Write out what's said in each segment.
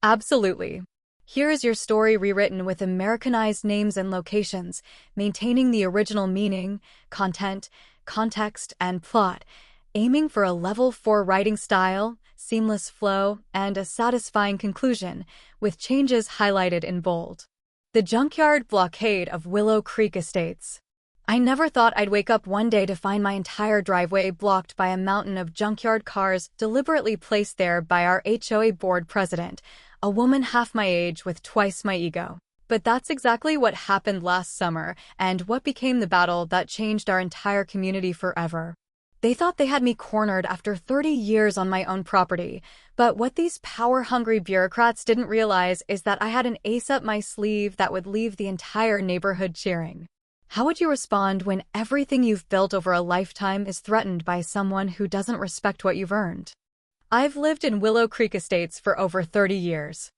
Absolutely. Here is your story rewritten with Americanized names and locations, maintaining the original meaning, content, context, and plot, aiming for a level 4 writing style, seamless flow, and a satisfying conclusion, with changes highlighted in bold. The Junkyard Blockade of Willow Creek Estates. I never thought I'd wake up one day to find my entire driveway blocked by a mountain of junkyard cars deliberately placed there by our HOA board president, a woman half my age with twice my ego. But that's exactly what happened last summer and what became the battle that changed our entire community forever. They thought they had me cornered after 30 years on my own property, but what these power-hungry bureaucrats didn't realize is that I had an ace up my sleeve that would leave the entire neighborhood cheering. How would you respond when everything you've built over a lifetime is threatened by someone who doesn't respect what you've earned? I've lived in Willow Creek Estates for over 30 years.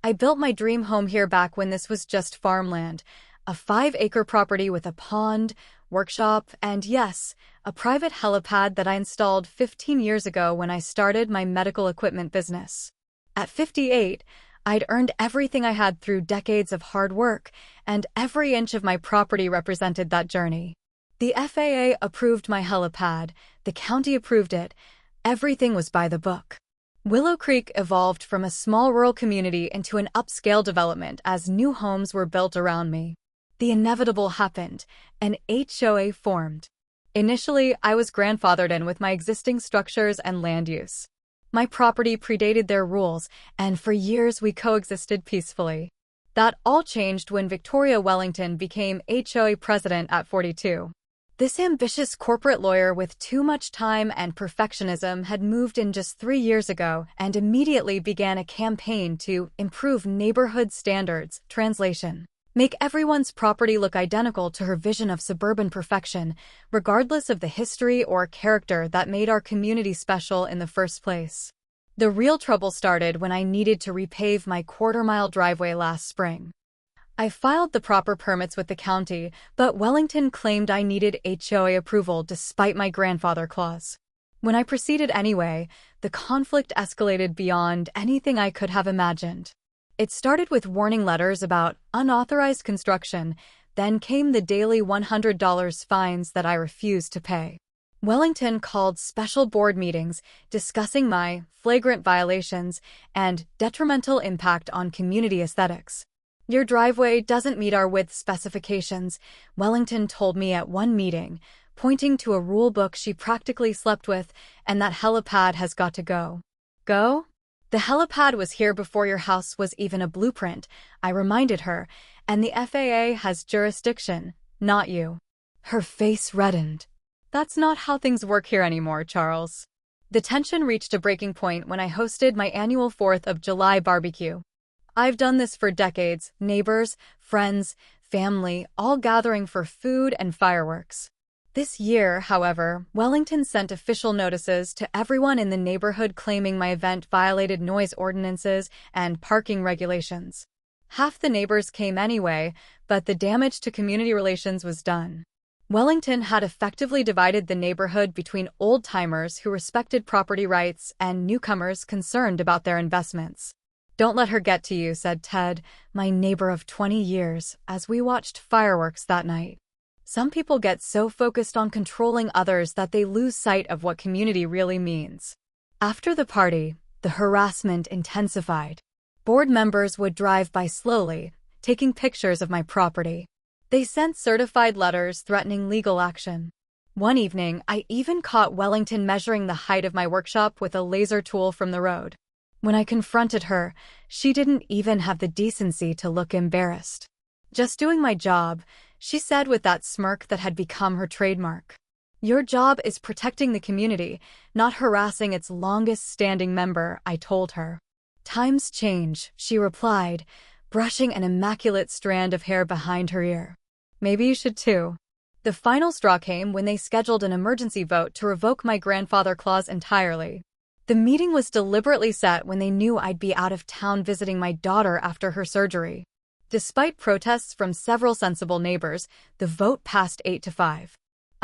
I built my dream home here back when this was just farmland, a 5-acre property with a pond, workshop, and yes, a private helipad that I installed 15 years ago when I started my medical equipment business. At 58, I'd earned everything I had through decades of hard work, and every inch of my property represented that journey. The FAA approved my helipad, the county approved it, everything was by the book. Willow Creek evolved from a small rural community into an upscale development as new homes were built around me. The inevitable happened, an HOA formed. Initially, I was grandfathered in with my existing structures and land use. My property predated their rules, and for years we coexisted peacefully. That all changed when Victoria Wellington became HOA president at 42. This ambitious corporate lawyer with too much time and perfectionism had moved in just 3 years ago and immediately began a campaign to improve neighborhood standards, translation. Make everyone's property look identical to her vision of suburban perfection, regardless of the history or character that made our community special in the first place. The real trouble started when I needed to repave my quarter-mile driveway last spring. I filed the proper permits with the county, but Wellington claimed I needed HOA approval despite my grandfather clause. When I proceeded anyway, the conflict escalated beyond anything I could have imagined. It started with warning letters about unauthorized construction, then came the daily $100 fines that I refused to pay. Wellington called special board meetings discussing my flagrant violations and detrimental impact on community aesthetics. Your driveway doesn't meet our width specifications, Wellington told me at one meeting, pointing to a rule book she practically slept with, and that helipad has got to go. Go? The helipad was here before your house was even a blueprint, I reminded her, and the FAA has jurisdiction, not you. Her face reddened. That's not how things work here anymore, Charles. The tension reached a breaking point when I hosted my annual 4th of July barbecue. I've done this for decades, neighbors, friends, family, all gathering for food and fireworks. This year, however, Wellington sent official notices to everyone in the neighborhood claiming my event violated noise ordinances and parking regulations. Half the neighbors came anyway, but the damage to community relations was done. Wellington had effectively divided the neighborhood between old-timers who respected property rights and newcomers concerned about their investments. "Don't let her get to you," said Ted, my neighbor of 20 years, as we watched fireworks that night. Some people get so focused on controlling others that they lose sight of what community really means. After the party, the harassment intensified. Board members would drive by slowly, taking pictures of my property. They sent certified letters threatening legal action. One evening, I even caught Wellington measuring the height of my workshop with a laser tool from the road. When I confronted her, she didn't even have the decency to look embarrassed. "Just doing my job," she said with that smirk that had become her trademark. "Your job is protecting the community, not harassing its longest-standing member," I told her. "Times change," she replied, brushing an immaculate strand of hair behind her ear. "Maybe you should too." The final straw came when they scheduled an emergency vote to revoke my grandfather clause entirely. The meeting was deliberately set when they knew I'd be out of town visiting my daughter after her surgery. Despite protests from several sensible neighbors, the vote passed 8-5.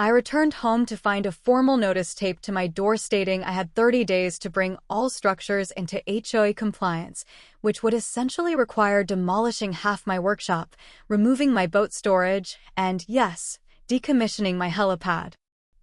I returned home to find a formal notice taped to my door stating I had 30 days to bring all structures into HOA compliance, which would essentially require demolishing half my workshop, removing my boat storage, and, yes, decommissioning my helipad.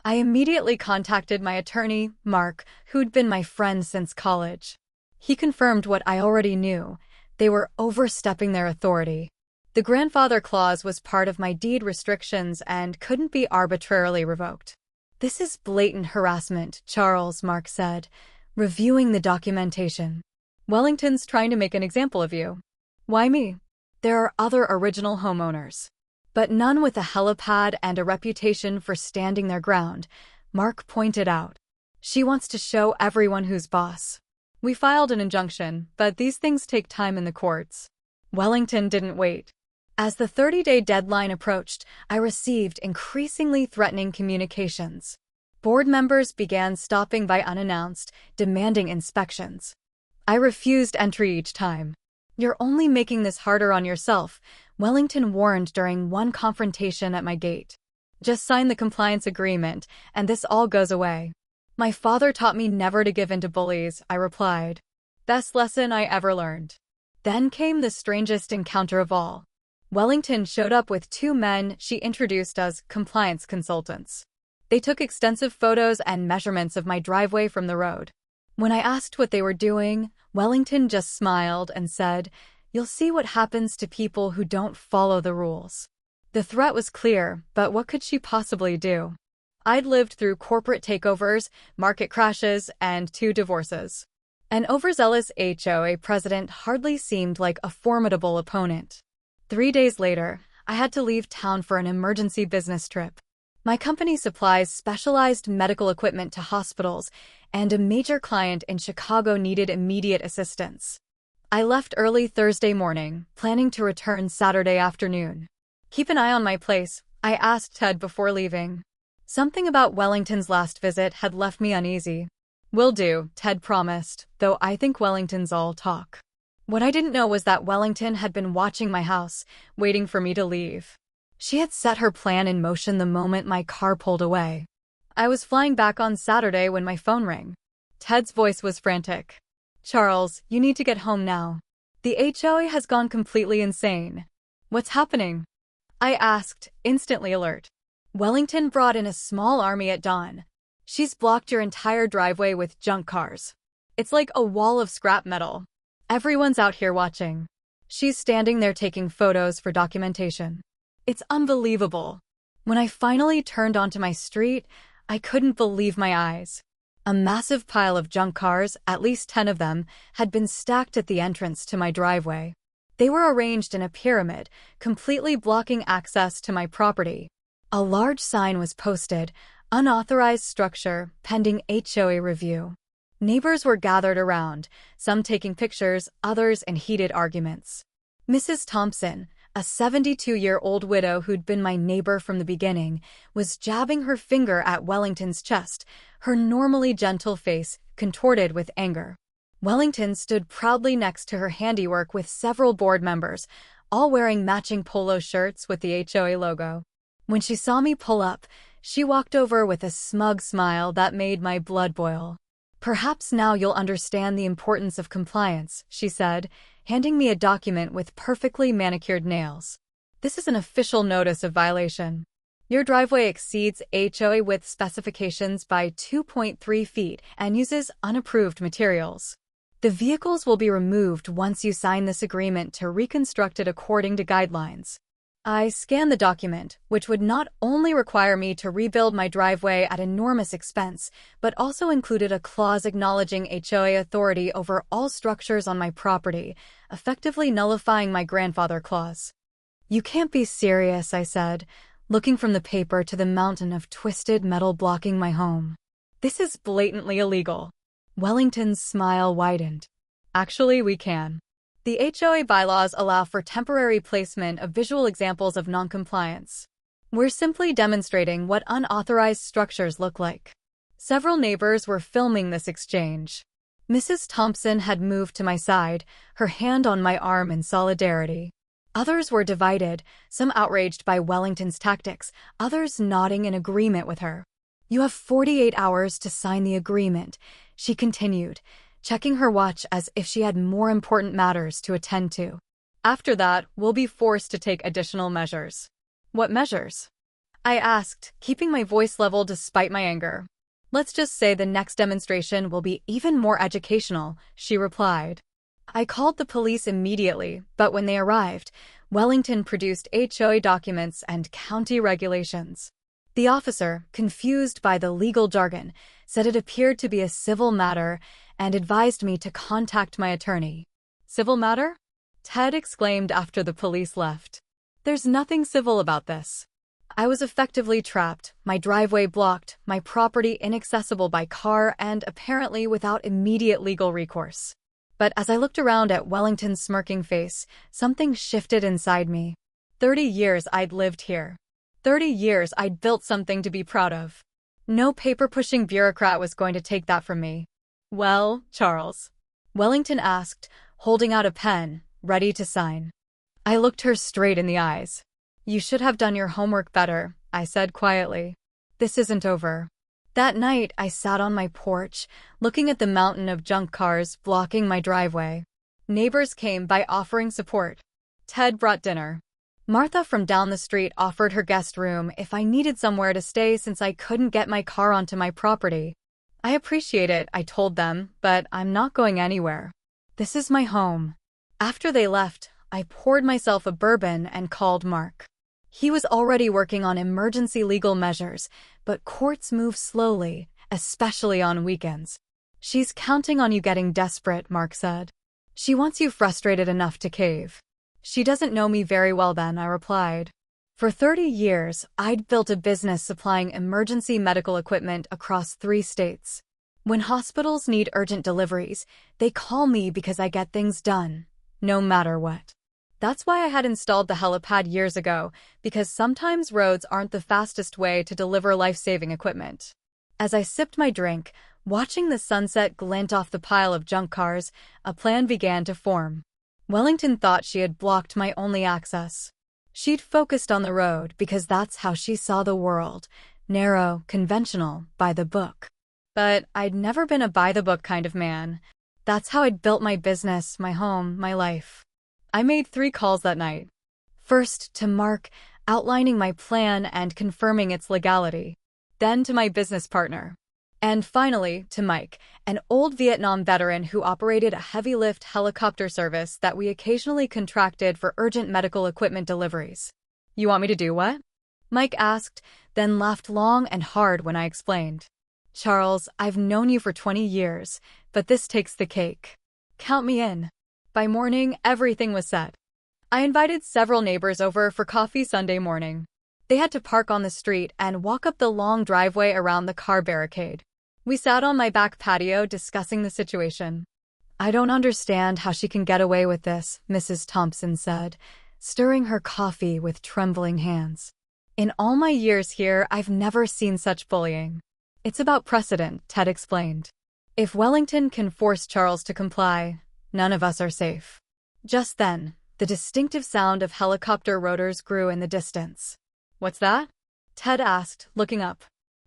I immediately contacted my attorney, Mark, who'd been my friend since college. He confirmed what I already knew. They were overstepping their authority. The grandfather clause was part of my deed restrictions and couldn't be arbitrarily revoked. "This is blatant harassment," Charles, Mark said, reviewing the documentation. "Wellington's trying to make an example of you." "Why me?" "There are other original homeowners, but none with a helipad and a reputation for standing their ground," Mark pointed out. "She wants to show everyone who's boss." "We filed an injunction, but these things take time in the courts." Wellington didn't wait. As the 30-day deadline approached, I received increasingly threatening communications. Board members began stopping by unannounced, demanding inspections. I refused entry each time. "You're only making this harder on yourself," Wellington warned during one confrontation at my gate. "Just sign the compliance agreement, and this all goes away." "My father taught me never to give in to bullies," I replied. "Best lesson I ever learned." Then came the strangest encounter of all. Wellington showed up with two men she introduced as compliance consultants. They took extensive photos and measurements of my driveway from the road. When I asked what they were doing, Wellington just smiled and said, "You'll see what happens to people who don't follow the rules." The threat was clear, but what could she possibly do? I'd lived through corporate takeovers, market crashes, and 2 divorces. An overzealous HOA president hardly seemed like a formidable opponent. 3 days later, I had to leave town for an emergency business trip. My company supplies specialized medical equipment to hospitals, and a major client in Chicago needed immediate assistance. I left early Thursday morning, planning to return Saturday afternoon. "Keep an eye on my place," I asked Ted before leaving. Something about Wellington's last visit had left me uneasy. "Will do," Ted promised, though I think Wellington's all talk. What I didn't know was that Wellington had been watching my house, waiting for me to leave. She had set her plan in motion the moment my car pulled away. I was flying back on Saturday when my phone rang. Ted's voice was frantic. "Charles, you need to get home now. The HOA has gone completely insane." "What's happening?" I asked, instantly alert. "Wellington brought in a small army at dawn. She's blocked your entire driveway with junk cars. It's like a wall of scrap metal. Everyone's out here watching. She's standing there taking photos for documentation. It's unbelievable." When I finally turned onto my street, I couldn't believe my eyes. A massive pile of junk cars, at least 10 of them, had been stacked at the entrance to my driveway. They were arranged in a pyramid, completely blocking access to my property. A large sign was posted, "Unauthorized structure, pending HOA review." Neighbors were gathered around, some taking pictures, others in heated arguments. Mrs. Thompson, a 72-year-old widow who'd been my neighbor from the beginning, was jabbing her finger at Wellington's chest, her normally gentle face contorted with anger. Wellington stood proudly next to her handiwork with several board members, all wearing matching polo shirts with the HOA logo. When she saw me pull up, she walked over with a smug smile that made my blood boil. "Perhaps now you'll understand the importance of compliance," she said, handing me a document with perfectly manicured nails. "This is an official notice of violation. Your driveway exceeds HOA width specifications by 2.3 feet and uses unapproved materials. The vehicles will be removed once you sign this agreement to reconstruct it according to guidelines." I scanned the document, which would not only require me to rebuild my driveway at enormous expense, but also included a clause acknowledging HOA authority over all structures on my property, effectively nullifying my grandfather clause. "You can't be serious," I said, looking from the paper to the mountain of twisted metal blocking my home. "This is blatantly illegal." Wellington's smile widened. "Actually, we can. The HOA bylaws allow for temporary placement of visual examples of noncompliance. We're simply demonstrating what unauthorized structures look like." Several neighbors were filming this exchange. Mrs. Thompson had moved to my side, her hand on my arm in solidarity. Others were divided, some outraged by Wellington's tactics, others nodding in agreement with her. "You have 48 hours to sign the agreement," she continued, checking her watch as if she had more important matters to attend to. "After that, we'll be forced to take additional measures." "What measures?" I asked, keeping my voice level despite my anger. "Let's just say the next demonstration will be even more educational," she replied. I called the police immediately, but when they arrived, Wellington produced HOA documents and county regulations. The officer, confused by the legal jargon, said it appeared to be a civil matter and advised me to contact my attorney. "Civil matter?" Ted exclaimed after the police left. "There's nothing civil about this." I was effectively trapped, my driveway blocked, my property inaccessible by car, and apparently without immediate legal recourse. But as I looked around at Wellington's smirking face, something shifted inside me. 30 years I'd lived here. 30 years I'd built something to be proud of. No paper-pushing bureaucrat was going to take that from me. "Well, Charles?" Wellington asked, holding out a pen, ready to sign. I looked her straight in the eyes. "You should have done your homework better," I said quietly. "This isn't over." That night, I sat on my porch, looking at the mountain of junk cars blocking my driveway. Neighbors came by offering support. Ted brought dinner. Martha from down the street offered her guest room if I needed somewhere to stay since I couldn't get my car onto my property. "I appreciate it," I told them, "but I'm not going anywhere. This is my home." After they left, I poured myself a bourbon and called Mark. He was already working on emergency legal measures, but courts move slowly, especially on weekends. "She's counting on you getting desperate," Mark said. "She wants you frustrated enough to cave." "She doesn't know me very well then," I replied. For 30 years, I'd built a business supplying emergency medical equipment across 3 states. When hospitals need urgent deliveries, they call me because I get things done, no matter what. That's why I had installed the helipad years ago, because sometimes roads aren't the fastest way to deliver life-saving equipment. As I sipped my drink, watching the sunset glint off the pile of junk cars, a plan began to form. Wellington thought she had blocked my only access. She'd focused on the road because that's how she saw the world, narrow, conventional, by the book. But I'd never been a by-the-book kind of man. That's how I'd built my business, my home, my life. I made 3 calls that night. First, to Mark, outlining my plan and confirming its legality. Then to my business partner. And finally, to Mike, an old Vietnam veteran who operated a heavy-lift helicopter service that we occasionally contracted for urgent medical equipment deliveries. "You want me to do what?" Mike asked, then laughed long and hard when I explained. "Charles, I've known you for 20 years, but this takes the cake. Count me in." By morning, everything was set. I invited several neighbors over for coffee Sunday morning. They had to park on the street and walk up the long driveway around the car barricade. We sat on my back patio discussing the situation. "I don't understand how she can get away with this," Mrs. Thompson said, stirring her coffee with trembling hands. "In all my years here, I've never seen such bullying." "It's about precedent," Ted explained. "If Wellington can force Charles to comply, none of us are safe." Just then, the distinctive sound of helicopter rotors grew in the distance. "What's that?" Ted asked, looking up.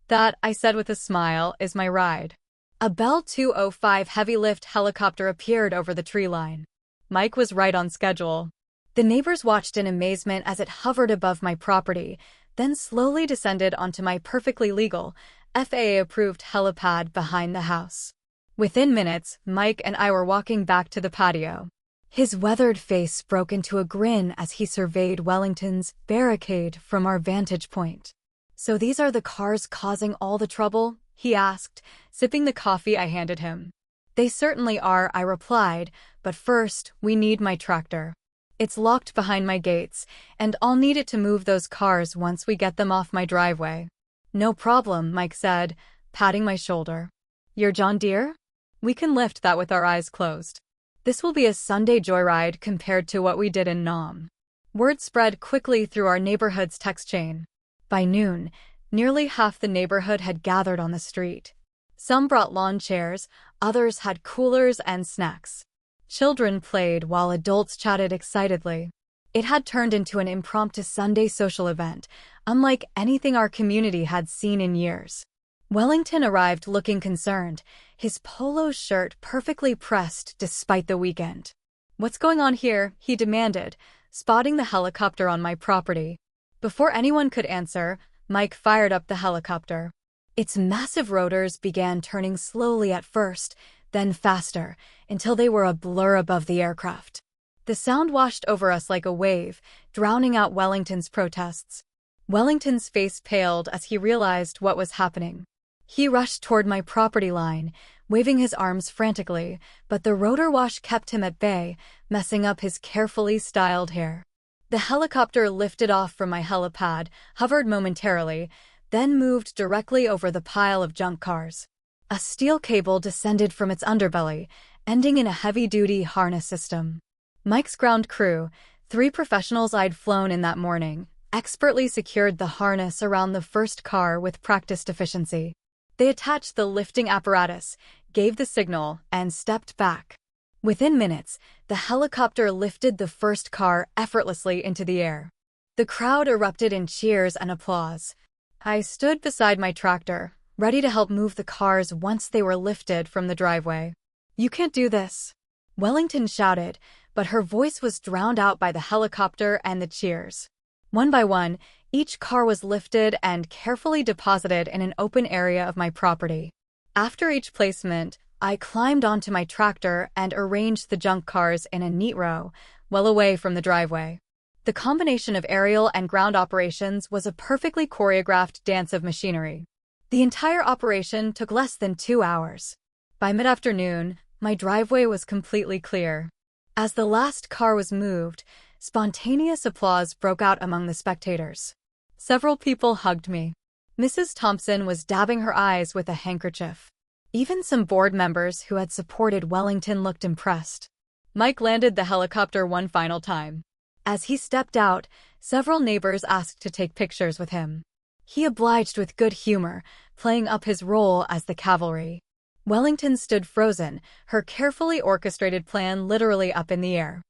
"That," I said with a smile, "is my ride." A Bell 205 heavy-lift helicopter appeared over the tree line. Mike was right on schedule. The neighbors watched in amazement as it hovered above my property, then slowly descended onto my perfectly legal, FAA-approved helipad behind the house. Within minutes, Mike and I were walking back to the patio. His weathered face broke into a grin as he surveyed Wellington's barricade from our vantage point. "So these are the cars causing all the trouble?" he asked, sipping the coffee I handed him. "They certainly are," I replied, "but first, we need my tractor. It's locked behind my gates, and I'll need it to move those cars once we get them off my driveway." "No problem," Mike said, patting my shoulder. "Your John Deere? We can lift that with our eyes closed. This will be a Sunday joyride compared to what we did in Nam." Word spread quickly through our neighborhood's text chain. By noon, nearly half the neighborhood had gathered on the street. Some brought lawn chairs, others had coolers and snacks. Children played while adults chatted excitedly. It had turned into an impromptu Sunday social event, unlike anything our community had seen in years. Wellington arrived looking concerned, his polo shirt perfectly pressed despite the weekend. "What's going on here?" he demanded, spotting the helicopter on my property. Before anyone could answer, Mike fired up the helicopter. Its massive rotors began turning slowly at first, then faster, until they were a blur above the aircraft. The sound washed over us like a wave, drowning out Wellington's protests. Wellington's face paled as he realized what was happening. He rushed toward my property line, waving his arms frantically, but the rotor wash kept him at bay, messing up his carefully styled hair. The helicopter lifted off from my helipad, hovered momentarily, then moved directly over the pile of junk cars. A steel cable descended from its underbelly, ending in a heavy-duty harness system. Mike's ground crew, 3 professionals I'd flown in that morning, expertly secured the harness around the first car with practiced efficiency. They attached the lifting apparatus, gave the signal, and stepped back. Within minutes, the helicopter lifted the first car effortlessly into the air. The crowd erupted in cheers and applause. I stood beside my tractor, ready to help move the cars once they were lifted from the driveway. "You can't do this," Wellington shouted, but her voice was drowned out by the helicopter and the cheers. One by one, each car was lifted and carefully deposited in an open area of my property. After each placement, I climbed onto my tractor and arranged the junk cars in a neat row, well away from the driveway. The combination of aerial and ground operations was a perfectly choreographed dance of machinery. The entire operation took less than 2 hours. By mid-afternoon, my driveway was completely clear. As the last car was moved, spontaneous applause broke out among the spectators. Several people hugged me. Mrs. Thompson was dabbing her eyes with a handkerchief. Even some board members who had supported Wellington looked impressed. Mike landed the helicopter one final time. As he stepped out, several neighbors asked to take pictures with him. He obliged with good humor, playing up his role as the cavalry. Wellington stood frozen, her carefully orchestrated plan literally up in the air.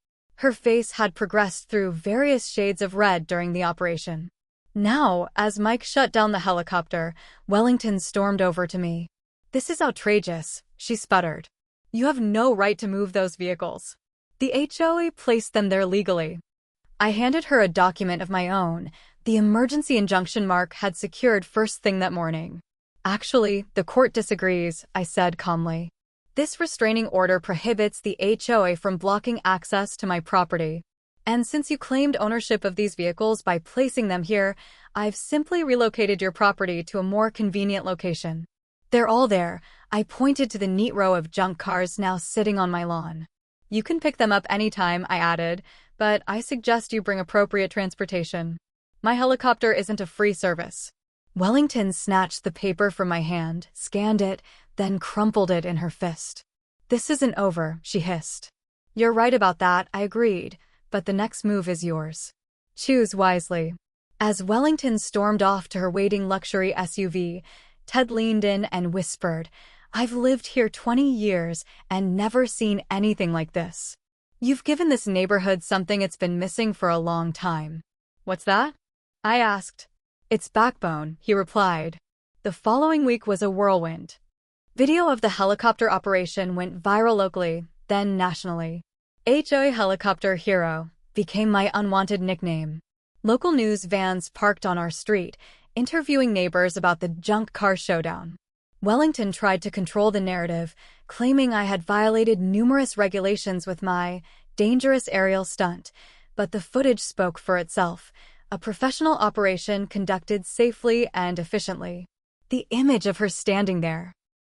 Her face had progressed through various shades of red during the operation. Now, as Mike shut down the helicopter, Wellington stormed over to me. "This is outrageous," she sputtered. "You have no right to move those vehicles. The HOA placed them there legally." I handed her a document of my own, the emergency injunction Mark had secured first thing that morning. "Actually, the court disagrees," I said calmly. "This restraining order prohibits the HOA from blocking access to my property. And since you claimed ownership of these vehicles by placing them here, I've simply relocated your property to a more convenient location. They're all there." I pointed to the neat row of junk cars now sitting on my lawn. "You can pick them up anytime," I added, "but I suggest you bring appropriate transportation. My helicopter isn't a free service." Wellington snatched the paper from my hand, scanned it, then crumpled it in her fist. "This isn't over," she hissed. "You're right about that," I agreed, "but the next move is yours. Choose wisely." As Wellington stormed off to her waiting luxury SUV, Ted leaned in and whispered, "I've lived here 20 years and never seen anything like this. You've given this neighborhood something it's been missing for a long time." "What's that?" I asked. "Its backbone," he replied. The following week was a whirlwind. Video of the helicopter operation went viral locally, then nationally. HOA Helicopter Hero became my unwanted nickname. Local news vans parked on our street, interviewing neighbors about the junk car showdown. Wellington tried to control the narrative, claiming I had violated numerous regulations with my dangerous aerial stunt, but the footage spoke for itself. A professional operation conducted safely and efficiently. The image of her standing there,